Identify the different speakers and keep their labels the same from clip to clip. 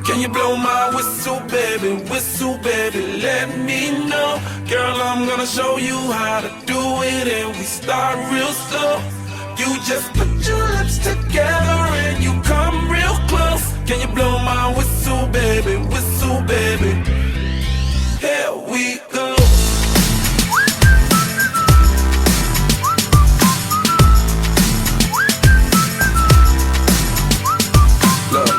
Speaker 1: Can you blow my whistle, baby, let me know. Girl, I'm gonna show you how to do it, and we start real slow. You just put your lips together and you come real close. Can you blow my whistle, baby, here we go. Look,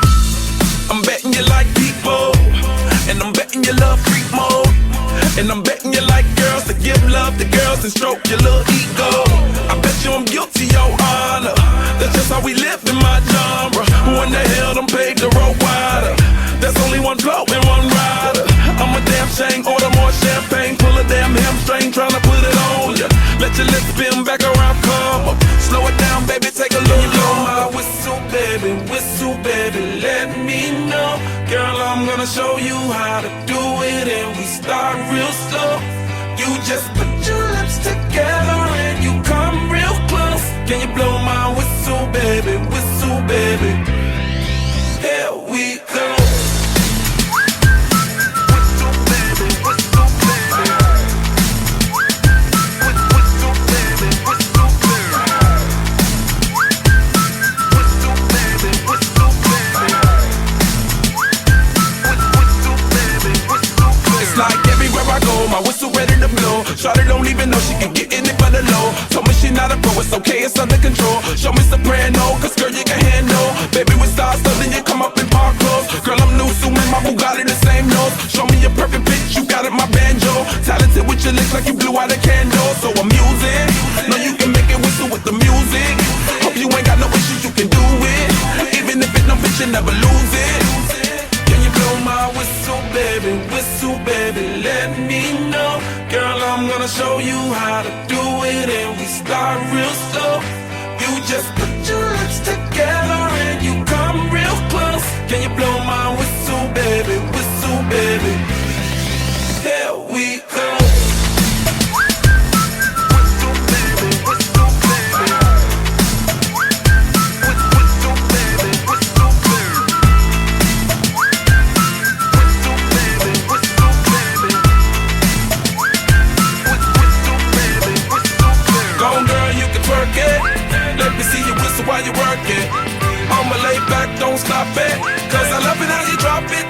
Speaker 1: I'm betting you like people, and I'm betting you love freak mode, and I'm betting you like girls to give love to girls and stroke your little ego. I bet you I'm guilty, your honor. That's just how we live in my genre. Who in the hell done paved the road wider? There's only one blow and one rider. I'm a damn shame, order more champagne, pull a damn hamstring, tryna put it on ya. Let your lips spin back around, come up. Slow it down, baby, take a look. Blow my whistle, baby, let me know. Girl, I'm gonna show you how to do it, and we start real slow. You just put your lips together and you come real close. Can you blow my whistle, baby, here we go. My whistle ready to blow. Shawty don't even know she can get in it for the low. Told me she not a pro, it's okay, it's under control. Show me soprano, cause girl you can handle. Baby with stars, so then you come up in park clothes. Girl I'm new, so in my Bugatti the same nose. Show me a perfect pitch, you got it my banjo. Talented with your lips like you blew out a candle. So I'm using, know you can make it whistle with the music. Hope you ain't got no issues, you can do it. Even if it no bitch, you never lose it. Can you blow my whistle, baby, let me know. Girl, I'm gonna show you how to do it, and we start real slow. You just put your lips together and you come real close. Can you blow my whistle, baby, here we go. Let me see you whistle while you work it. I'ma lay back, don't stop it, cause I love it how you drop it.